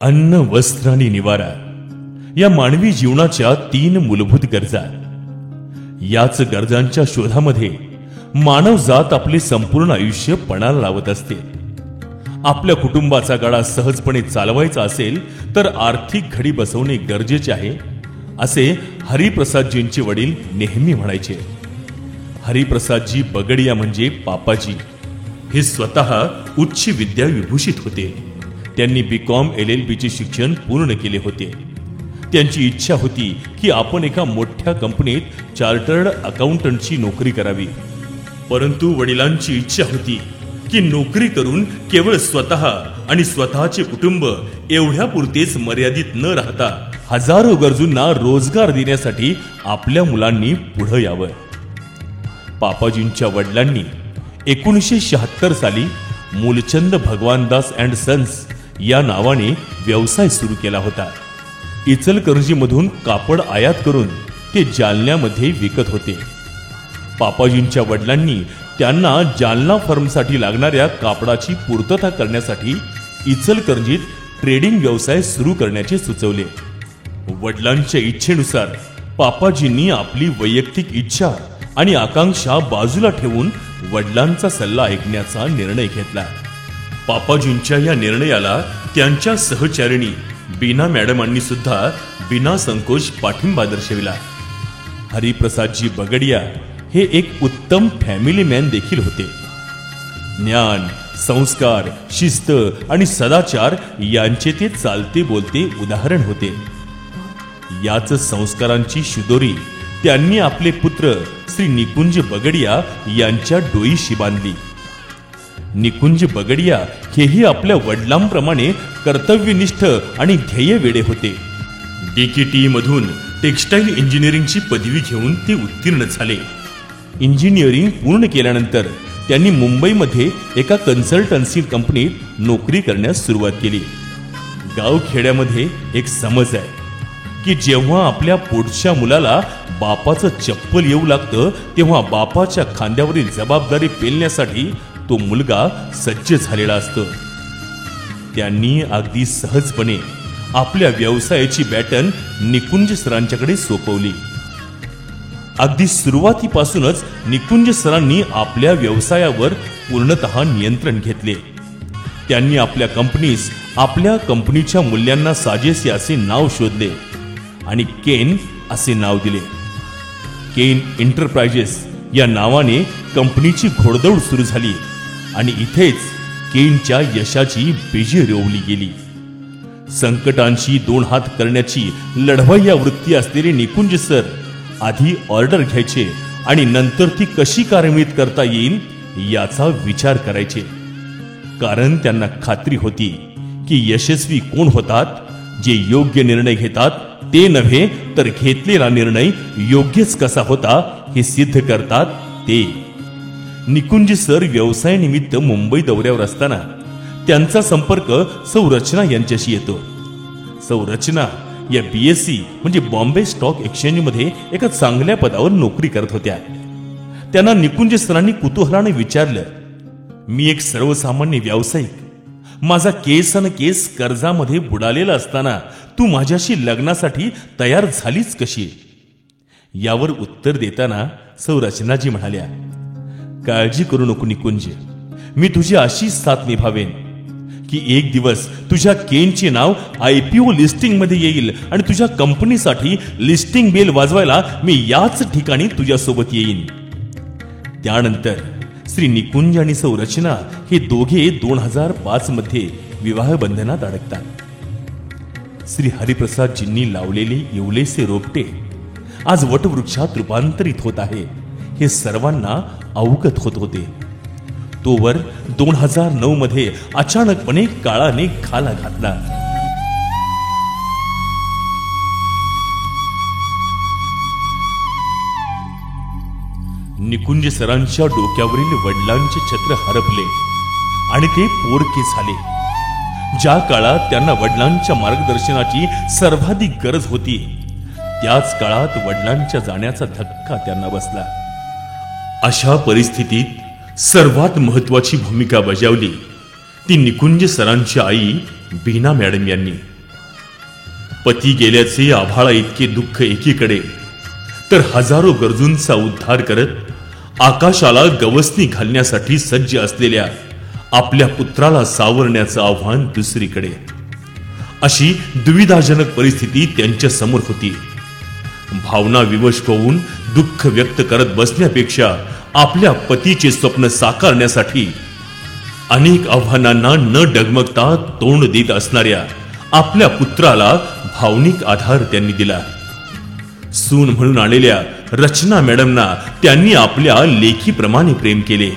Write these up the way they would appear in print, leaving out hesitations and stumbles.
अन्न, वस्त्र आणि निवारा या मानवी जीवनाच्या 3 मूलभूत गरजा. याच गरजांच्या शोधामध्ये मानवजात आपले संपूर्ण आयुष्य पणाला लावत असते. आपल्या कुटुंबाचा गाडा सहजपणे चालवायचा असेल तर आर्थिक घडी बसवणे गरजेचे आहे, असे हरिप्रसादजींचे वडील नेहमी म्हणायचे. हरिप्रसादजी बगडिया म्हणजे पापाजी हे स्वतः उच्च विद्या विभूषित होते. त्यांनी BCom LLB चे शिक्षण पूर्ण केले होते. त्यांची इच्छा होती की आपण एका मोठ्या कंपनीत चार्टर्ड अकाउंटंटची नोकरी करावी. परंतु वडिलांची इच्छा होती की नोकरी करून केवळ स्वतः आणि स्वतःचे कुटुंब एवढ्यापुरतेच मर्यादित न राहता हजारो गरजूंना रोजगार देण्यासाठी आपल्या मुलांनी पुढे यावं. पापाजींच्या वडिलांनी 1976 साली मूलचंद भगवानदास अँड सन्स या नावाने व्यवसाय सुरू केला होता. इचलकरंजीमधून कापड आयात करून ते जालन्यामध्ये विकत होते. पापाजींच्या वडिलांनी त्यांना जालना फर्मसाठी लागणाऱ्या कापडाची पूर्तता करण्यासाठी इचलकरंजीत ट्रेडिंग व्यवसाय सुरू करण्याचे सुचवले. वडिलांच्या इच्छेनुसार पापाजींनी आपली वैयक्तिक इच्छा आणि आकांक्षा बाजूला ठेवून वडिलांचा सल्ला ऐकण्याचा निर्णय घेतला. पापाजींच्या या निर्णयाला त्यांच्या सहचारिणी बीना मॅडमांनी सुद्धा बिना संकोच पाठिंबा दर्शविला. हरिप्रसादजी बगडिया हे एक उत्तम फॅमिली मॅन देखील होते. ज्ञान, संस्कार, शिस्त आणि सदाचार यांचे ते चालते बोलते उदाहरण होते. याच संस्कारांची शिदोरी त्यांनी आपले पुत्र श्री निकुंज बगडिया यांच्या डोईशी बांधली. निकुंज बगडिया हेही आपल्या वडिलांप्रमाणे कर्तव्यनिष्ठ आणि ध्येय वेडे होते. DKT मधून टेक्स्टाईल इंजिनिअरिंगची पदवी घेऊन ते उत्तीर्ण झाले. इंजिनिअरिंग पूर्ण केल्यानंतर त्यांनी मुंबईमध्ये एका कन्सल्टन्सी कंपनीत नोकरी करण्यास सुरुवात केली. गावखेड्यामध्ये एक समज आहे की जेव्हा आपल्या पुढच्या मुलाला बापाचं चप्पल येऊ लागतं तेव्हा बापाच्या खांद्यावरील जबाबदारी पेलण्यासाठी तो मुलगा सज्ज झालेला असतो. त्यांनी अगदी सहजपणे आपल्या व्यवसायाची बॅटन निकुंज सरांच्याकडे सोपवली. अगदी सुरुवातीपासूनच निकुंज सरांनी आपल्या व्यवसायावर पूर्णतः नियंत्रण घेतले. त्यांनी आपल्या कंपनीस आपल्या कंपनीच्या मूल्यांना साजेसे असे नाव शोधले आणि केन असे नाव दिले. केन एंटरप्राइजेस या नावाने कंपनीची घोडदौड सुरू झाली आणि इथेच केनच्या यशाची बीजे रोवली गेली. संकटांशी 2 हात करण्याची लढवय्या वृत्ती असलेले निकुंज सर आधी ऑर्डर घ्यायचे आणि नंतर ती कशी कार्यान्वित करता येईल याचा विचार करायचे. कारण त्यांना खात्री होती की यशस्वी कोण होतात, जे योग्य निर्णय घेतात ते नव्हे तर घेतलेला निर्णय योग्यच कसा होता हे सिद्ध करतात ते. निकुंज सर व्यवसायानिमित्त मुंबई दौऱ्यावर असताना त्यांचा संपर्क सौ रचना यांच्याशी येतो. सौ रचना या BSc म्हणजे बॉम्बे स्टॉक एक्सचेंजमध्ये एका चांगल्या पदावर नोकरी करत होत्या. त्यांना निकुंज सरांनी कुतूहलाने विचारलं, मी एक सर्वसामान्य व्यावसायिक, माझा केस अन केस कर्जामध्ये बुडालेला असताना तू माझ्याशी लग्नासाठी तयार झालीच कशी? यावर उत्तर देताना सौ रचनाजी म्हणाल्या, काळजी करू नको निकुंज, मी तुझी अशी साथ निभावेन की एक दिवस तुझ्या केनचे नाव IPO लिस्टिंग मध्ये येईल आणि तुझ्या कंपनीसाठी लिस्टिंग बेल वाजवायला मी याच ठिकाणी तुझ्यासोबत येईन. त्यानंतर श्री निकुंज आणि सौ रचना हे दोघे 2005 मध्ये विवाह बंधनात अडकतात. श्री हरिप्रसादजींनी लावलेले येवलेसे रोपटे आज वटवृक्षात रूपांतरित होत आहे हे सर्वांना अवगत होत होते. तोवर 2009 मध्ये अचानकपणे काळाने घाला घातला. निकुंज सरांच्या डोक्यावरील वडिलांचे छत्र हरपले आणि ते पोरके झाले. ज्या काळात त्यांना वडिलांच्या मार्गदर्शनाची सर्वाधिक गरज होती त्याच काळात वडिलांच्या जाण्याचा धक्का त्यांना बसला. अशा परिस्थितीत सर्वात महत्वाची भूमिका बजावली ती निकुंज सरांची आई बीना मॅडम यांनी. पती गेल्याचे आभाळा इतके दुःख एकीकडे, तर हजारो गरजूंचा उद्धार करत आकाशाला गवसणी घालण्यासाठी सज्ज असलेल्या आपल्या पुत्राला सावरण्याचं आव्हान दुसरीकडे. अशी दुविधाजनक परिस्थिती त्यांच्या समोर होती. भावना विवश होऊन दुःख व्यक्त करत बसण्यापेक्षा आपल्या पतीचे स्वप्न साकारण्यासाठी अनेक आव्हानांना न डगमगता तोंड देत असणाऱ्या आपल्या पुत्राला भावनिक आधार त्यांनी दिला. सून म्हणून आलेल्या रचना मॅडमना त्यांनी आपल्या लेखीप्रमाणे प्रेम केले.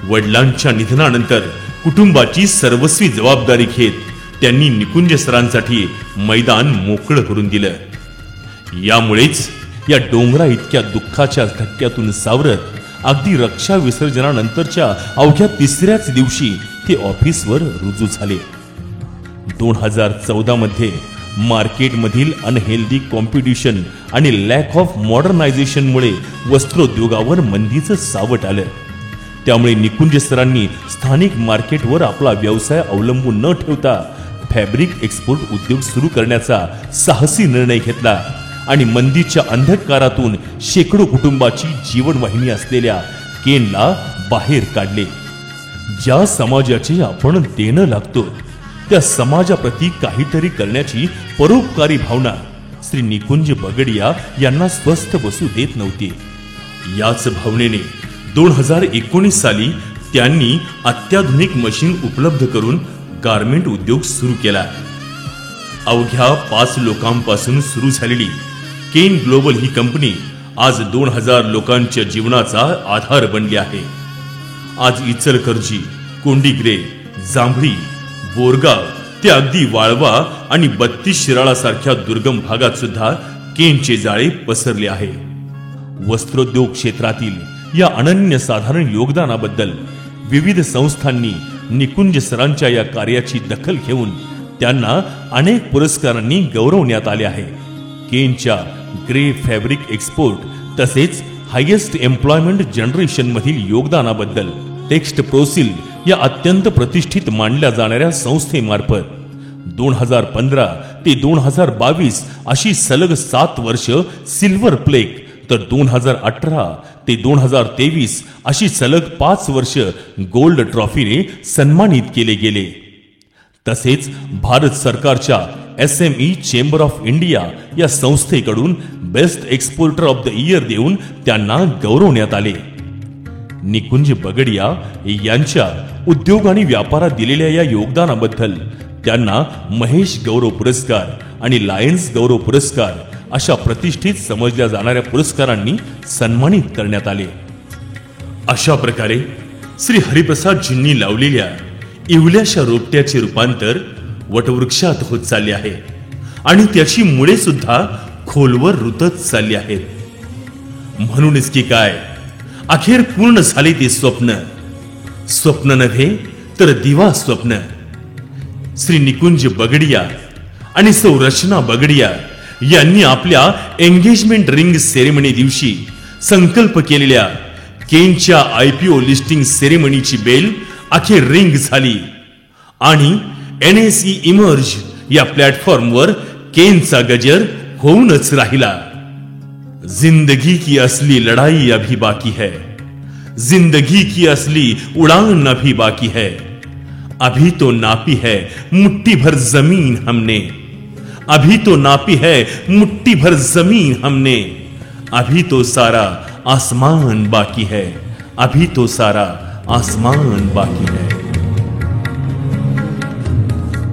वडिलांच्या निधनानंतर कुटुंबाची सर्वस्वी जबाबदारी घेत त्यांनी निकुंज सरांसाठी मैदान मोकळं करून दिलं. यामुळेच या डोंगरा इतक्या दुःखाच्या धक्क्यातून सावरत अगदी रक्षा विसर्जनानंतरच्या अवघ्या तिसऱ्याच दिवशी ते ऑफिसवर रुजू झाले. 2014 मध्ये मार्केटमधील अनहेल्दी कॉम्पिटिशन आणि लॅक ऑफ मॉडर्नायझेशनमुळे वस्त्रोद्योगावर मंदीचं सावट आलं. त्यामुळे निकुंज सरांनी स्थानिक मार्केटवर आपला व्यवसाय अवलंबून न ठेवता फॅब्रिक एक्सपोर्ट उद्योग सुरू करण्याचा साहसी निर्णय घेतला आणि मंदीच्या अंधकारातून शेकडो कुटुंबाची जीवनवाहिनी असलेल्या केनला बाहेर काढले. ज्या समाजाचे आपण देणं लागतो त्या समाजाप्रती काहीतरी करण्याची परोपकारी भावना श्री निकुंज बगडिया यांना स्वस्थ बसू देत नव्हती. याच भावनेने 2019 साली त्यांनी अत्याधुनिक मशीन उपलब्ध करून गारमेंट उद्योग सुरू केला. अवघ्या 5 लोकांपासून सुरू झालेली केन ग्लोबल ही कंपनी आज 2000 लोकांच्या जीवनाचा आधार बनली आहे. आज इचलकरंजी, कोंडिग्रे, जांभळी, बोरगाव ते अगदी वाळवा आणि 32 शिराळा सारख्या दुर्गम भागात सुद्धा केनचे जाळे पसरले आहे. वस्त्रोद्योग क्षेत्रातील या अनन्यसाधारण योगदानाबद्दल विविध संस्थांनी निकुंज सरांच्या या कार्याची दखल घेऊन त्यांना अनेक पुरस्कारांनी गौरवण्यात आले आहे. केनच्या ग्रे फॅब्रिक एक्सपोर्ट तसेच हायेस्ट एम्प्लॉयमेंट जनरेशन मधील योगदानाबद्दल टेक्स्ट प्रोसिल या अत्यंत प्रतिष्ठित मानल्या जाणाऱ्या संस्थेमार्फत 2015 ते 2022 अशी सलग 7 वर्ष सिल्वर प्लेक तर 2018 ते 2023 अशी सलग 5 वर्ष गोल्ड ट्रॉफीने सन्मानित केले गेले. तसेच भारत सरकारच्या SME चेंबर ऑफ इंडिया या संस्थेकडून best exporter of the year देऊन त्यांना गौरवण्यात आले. निकुंज बगडिया यांच्या उद्योग आणि व्यापारात दिलेल्या या योगदानाबद्दल त्यांना महेश गौरव पुरस्कार आणि लायन्स गौरव पुरस्कार अशा प्रतिष्ठित समजल्या जाणाऱ्या पुरस्कारांनी सन्मानित करण्यात आले. अशा प्रकारे श्री हरिप्रसादजींनी लावलेल्या इवल्याशा रोपट्याचे रूपांतर वटवृक्षात होत चालले आहे आणि त्याची मुळे सुद्धा खोलवर रुतत चालली आहेत. म्हणूनच की काय, अखेर पूर्ण झाले ते स्वप्न, स्वप्न नव्हे तर दिवा स्वप्न. श्री निकुंज बगडिया आणि सौ रचना बगडिया यांनी आपल्या एंगेजमेंट रिंग सेरेमनी दिवशी संकल्प केलेल्या केनच्या IPO लिस्टिंग सेरेमनीची बेल अखेर रिंग झाली आणि NSE इमर्ज या प्लॅटफॉर्मवर केनचा गजर होऊनच राहिला. जिंदगी की असली लड़ाई अभी बाकी है, जिंदगी की असली उड़ान अभी बाकी है, अभी तो नापी है मुट्ठी भर जमीन हमने, अभी तो नापी है मुट्ठी भर जमीन हमने, अभी तो सारा आसमान बाकी है, अभी तो सारा आसमान बाकी है.